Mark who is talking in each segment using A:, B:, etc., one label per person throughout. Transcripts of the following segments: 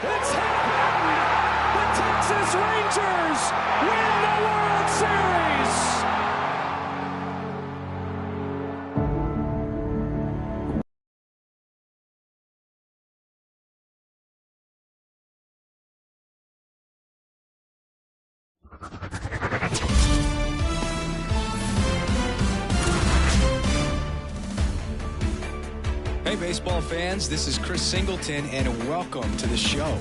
A: It's happened! The Texas Rangers win the World Series!
B: Hey, baseball fans, this is Chris Singleton, and welcome to the show.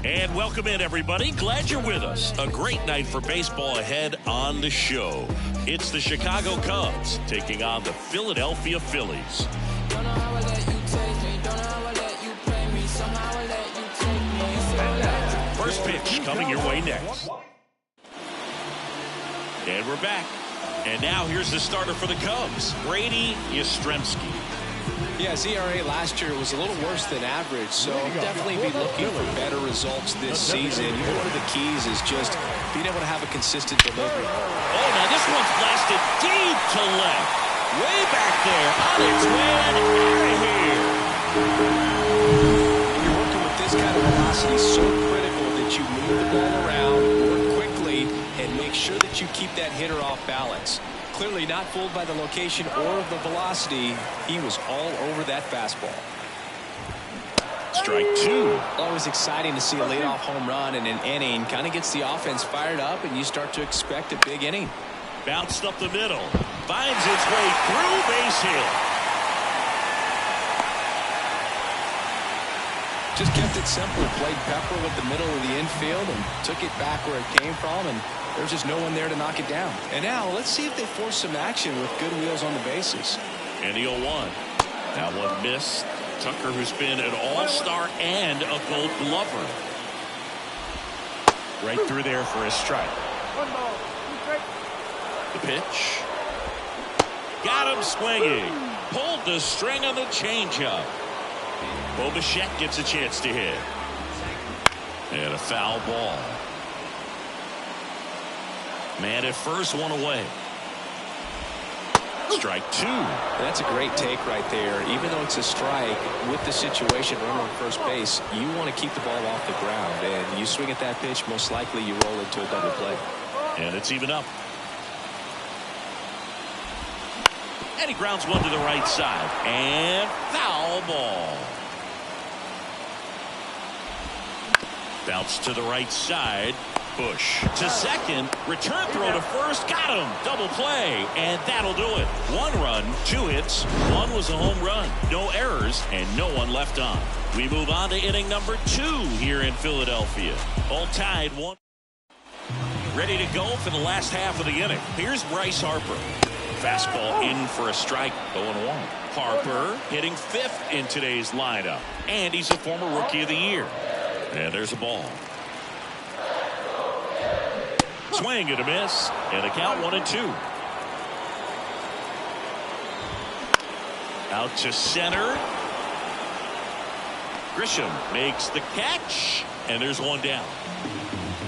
C: And welcome in, everybody. Glad you're with us. A great night for baseball ahead on the show. It's the Chicago Cubs taking on the Philadelphia Phillies. First pitch coming your way next. And we're back. And now here's the starter for the Cubs, Brady Yastrzemski.
B: Yeah, his ERA last year was a little worse than average, so definitely be looking for better results this season. One of the keys is just being able to have a consistent delivery.
C: Oh, now this one's blasted deep to left. Way back there, on its way and out of here.
B: You're working with this kind of velocity, so critical that you move the ball around, work quickly, and make sure that you keep that hitter off balance. Clearly not fooled by the location or the velocity. He was all over that fastball.
C: Strike two.
B: Always exciting to see a leadoff home run in an inning. Kind of gets the offense fired up, and you start to expect a big inning.
C: Bounced up the middle. Finds its way through, base hit.
B: Just kept it simple. Played pepper with the middle of the infield and took it back where it came from, and there's just no one there to knock it down. And now let's see if they force some action with good wheels on the bases.
C: And the 0-1. That one missed. Tucker, who's been an all-star and a Gold Glover. Right through there for a strike. The pitch. Got him swinging. Pulled the string on the changeup. Bo Bichette gets a chance to hit. And a foul ball. Man at first, one away. Strike two.
B: That's a great take right there. Even though it's a strike, with the situation, runner on first base, you want to keep the ball off the ground. And you swing at that pitch, most likely you roll into a double play.
C: And it's even up. And he grounds one to the right side. And foul ball. Bounce to the right side. Bush to second. Return throw to first. Got him. Double play. And that'll do it. 1 run, 2 hits. 1 was a home run. No errors and no one left on. We move on to inning number 2 here in Philadelphia. All tied 1. Ready to go for the last half of the inning. Here's Bryce Harper. Fastball in for a strike. 0-1. Harper hitting 5th in today's lineup. And he's a former Rookie of the Year. And there's a ball. Swing and a miss. And a count 1-2. Out to center. Grisham makes the catch. And there's one down.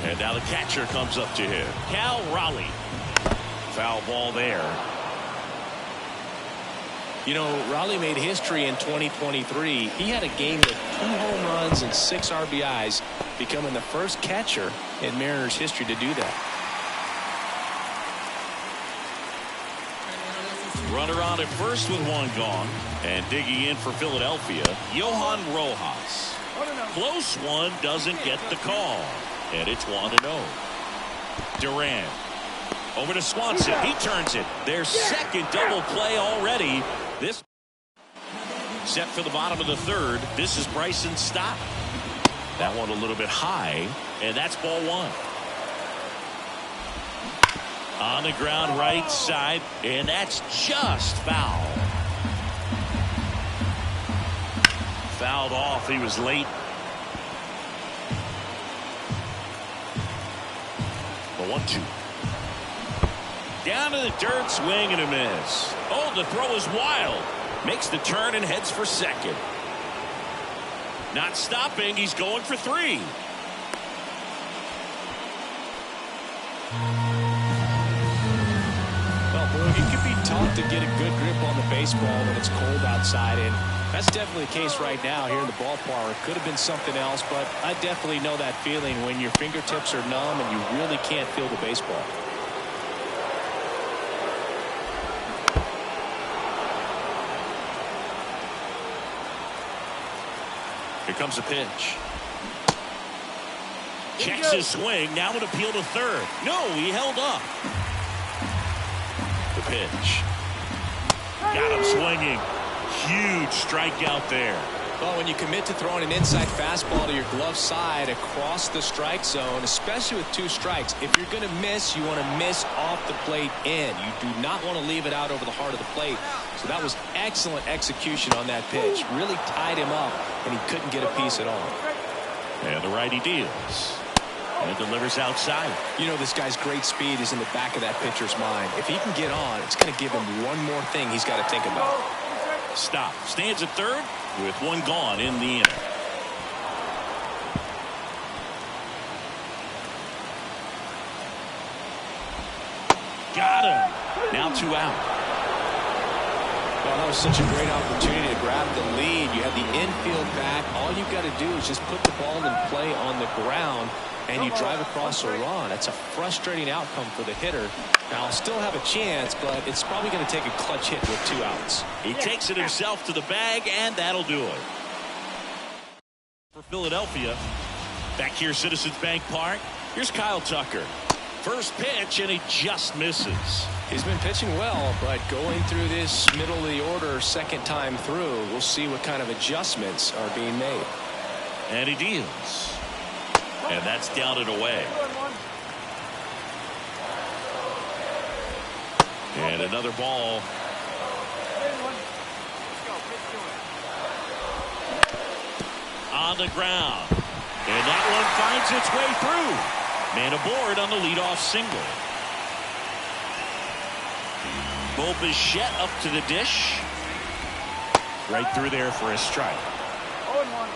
C: And now the catcher comes up to him. Cal Raleigh. Foul ball there.
B: You know, Raleigh made history in 2023. He had a game that home runs and 6 RBIs, becoming the first catcher in Mariners history to do that.
C: Runner on at first with 1 gone. And digging in for Philadelphia, Johan Rojas. Close one, doesn't get the call. And it's 1-0. Duran. Over to Swanson. He turns it. Their second double play already. This set for the bottom of the 3rd. This is Bryson's stop. That one a little bit high. And that's ball 1. On the ground right side. And that's just foul. Fouled off. He was late. The 1-2. Down to the dirt, swing and a miss. Oh, the throw is wild. Makes the turn and heads for second. Not stopping. He's going for 3.
B: Well, boy, it can be tough to get a good grip on the baseball when it's cold outside, and that's definitely the case right now here in the ballpark. Could have been something else, but I definitely know that feeling when your fingertips are numb and you really can't feel the baseball.
C: Here comes a pitch. Checks his swing. Now an appeal to 3rd. No, he held up. The pitch. Got him swinging. Huge strikeout there.
B: Well, when you commit to throwing an inside fastball to your glove side across the strike zone, especially with 2 strikes, if you're going to miss, you want to miss off the plate in. You do not want to leave it out over the heart of the plate. So that was excellent execution on that pitch. Really tied him up, and he couldn't get a piece at all.
C: And the righty deals. And delivers outside.
B: You know, this guy's great speed is in the back of that pitcher's mind. If he can get on, it's going to give him one more thing he's got to think about.
C: Stop. Stands at 3rd with 1 gone in the inning. Got him. Now 2 out.
B: Well, that was such a great opportunity to grab the lead. You have the infield back. All you've got to do is just put the ball in play on the ground, and you drive across a run. That's a frustrating outcome for the hitter. Now, I'll still have a chance, but it's probably going to take a clutch hit with 2 outs.
C: He takes it himself to the bag, and that'll do it. For Philadelphia, back here, Citizens Bank Park, here's Kyle Tucker. First pitch, and he just misses.
B: He's been pitching well, but going through this middle of the order second time through, we'll see what kind of adjustments are being made.
C: And he deals. And that's down and away. And another ball. On the ground. And that one finds its way through. Man aboard on the leadoff single. Bo Bichette up to the dish. Right through there for a strike.
A: 0-1.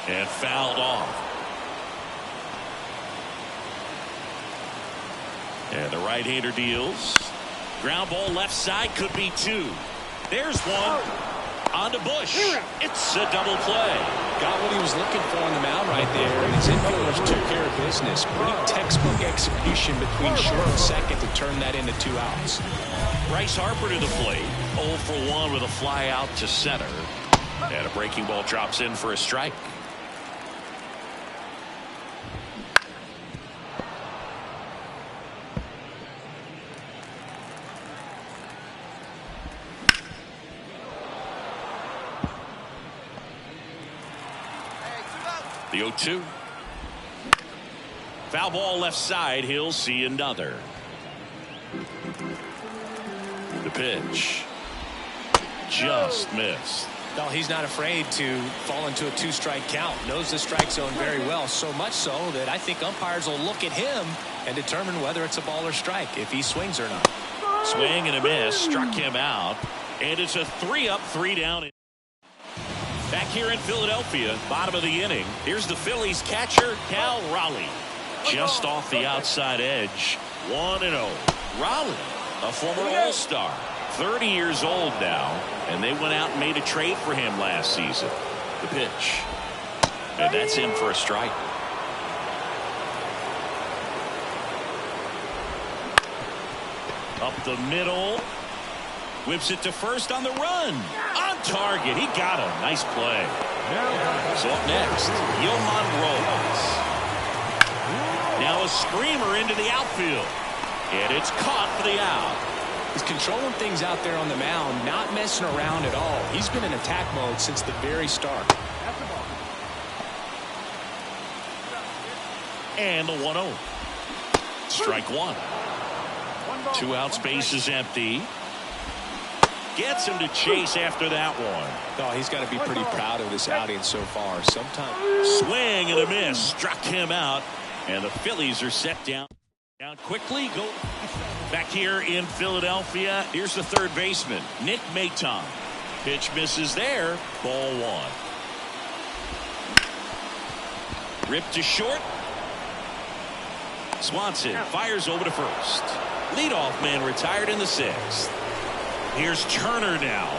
C: And fouled off. And the right-hander deals. Ground ball left side, could be 2. There's one. On to Bush. It's a double play.
B: Got what he was looking for on the mound right there, and his infielders took care of business. Pretty textbook execution between short and second to turn that into 2 outs.
C: Bryce Harper to the plate. 0 for 1 with a fly out to center. And a breaking ball drops in for a strike. The 0-2. Foul ball left side. He'll see another. The pitch. Just missed.
B: Well, he's not afraid to fall into a 2-strike count. Knows the strike zone very well. So much so that I think umpires will look at him and determine whether it's a ball or strike, if he swings or not.
C: Swing and a miss. Struck him out. And it's a 3-up, 3-down. Back here in Philadelphia, bottom of the inning, here's the Phillies catcher, Cal Raleigh. Just off the outside edge, 1-0. Raleigh, a former All-Star, 30 years old now, and they went out and made a trade for him last season. The pitch. And that's in for a strike. Up the middle. Whips it to first on the run. On target. He got him. Nice play. So up next, Yohan Rojas. Now a screamer into the outfield. And it's caught for the out.
B: He's controlling things out there on the mound, not messing around at all. He's been in attack mode since the very start.
C: And the 1-0. Strike one. 2 outs, base is empty. Gets him to chase after that one.
B: Oh, he's got to be pretty proud of this outing so far. Sometimes
C: swing and a miss. Struck him out. And the Phillies are set down. Down quickly. Go back here in Philadelphia. Here's the third baseman, Nick Maton. Pitch misses there. Ball one. Ripped to short. Swanson fires over to first. Leadoff man retired in the 6th. Here's Turner now.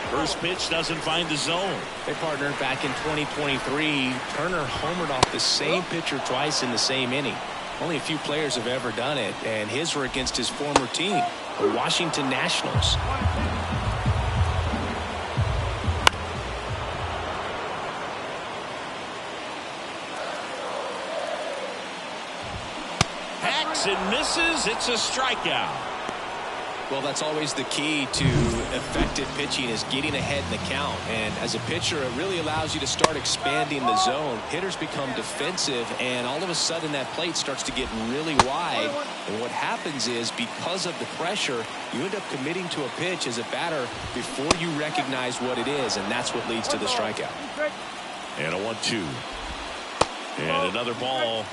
C: First pitch doesn't find the zone.
B: They partnered back in 2023. Turner homered off the same pitcher twice in the same inning. Only a few players have ever done it, and his were against his former team, the Washington Nationals.
C: Hacks and misses. It's a strikeout.
B: Well, that's always the key to effective pitching, is getting ahead in the count. And as a pitcher, it really allows you to start expanding the zone. Hitters become defensive, and all of a sudden that plate starts to get really wide. And what happens is, because of the pressure, you end up committing to a pitch as a batter before you recognize what it is, and that's what leads to the strikeout.
C: And a 1-2. And another ball.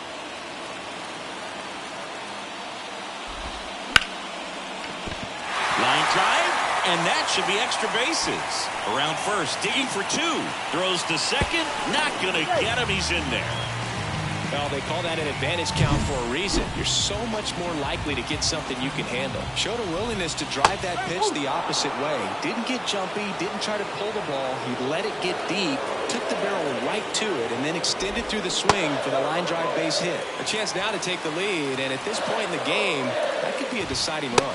C: Line drive, and that should be extra bases. Around first, digging for 2. Throws to second, not going to get him. He's in there.
B: Well, they call that an advantage count for a reason. You're so much more likely to get something you can handle. Showed a willingness to drive that pitch the opposite way. Didn't get jumpy, didn't try to pull the ball. He let it get deep, took the barrel right to it, and then extended through the swing for the line drive base hit. A chance now to take the lead, and at this point in the game, that could be a deciding run.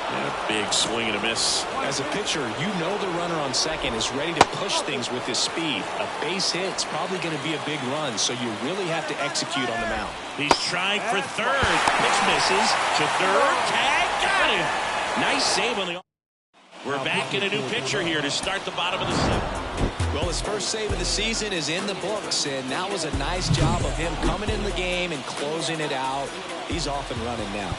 C: And a big swing and a miss.
B: As a pitcher, you know the runner on second is ready to push things with his speed. A base hit's probably going to be a big run, so you really have to execute on the mound.
C: He's trying for third. Pitch misses to third. Tag, got him. Nice save on the. We're back in a new pitcher here to start the bottom of the 7th.
B: Well, his first save of the season is in the books, and that was a nice job of him coming in the game and closing it out. He's off and running now.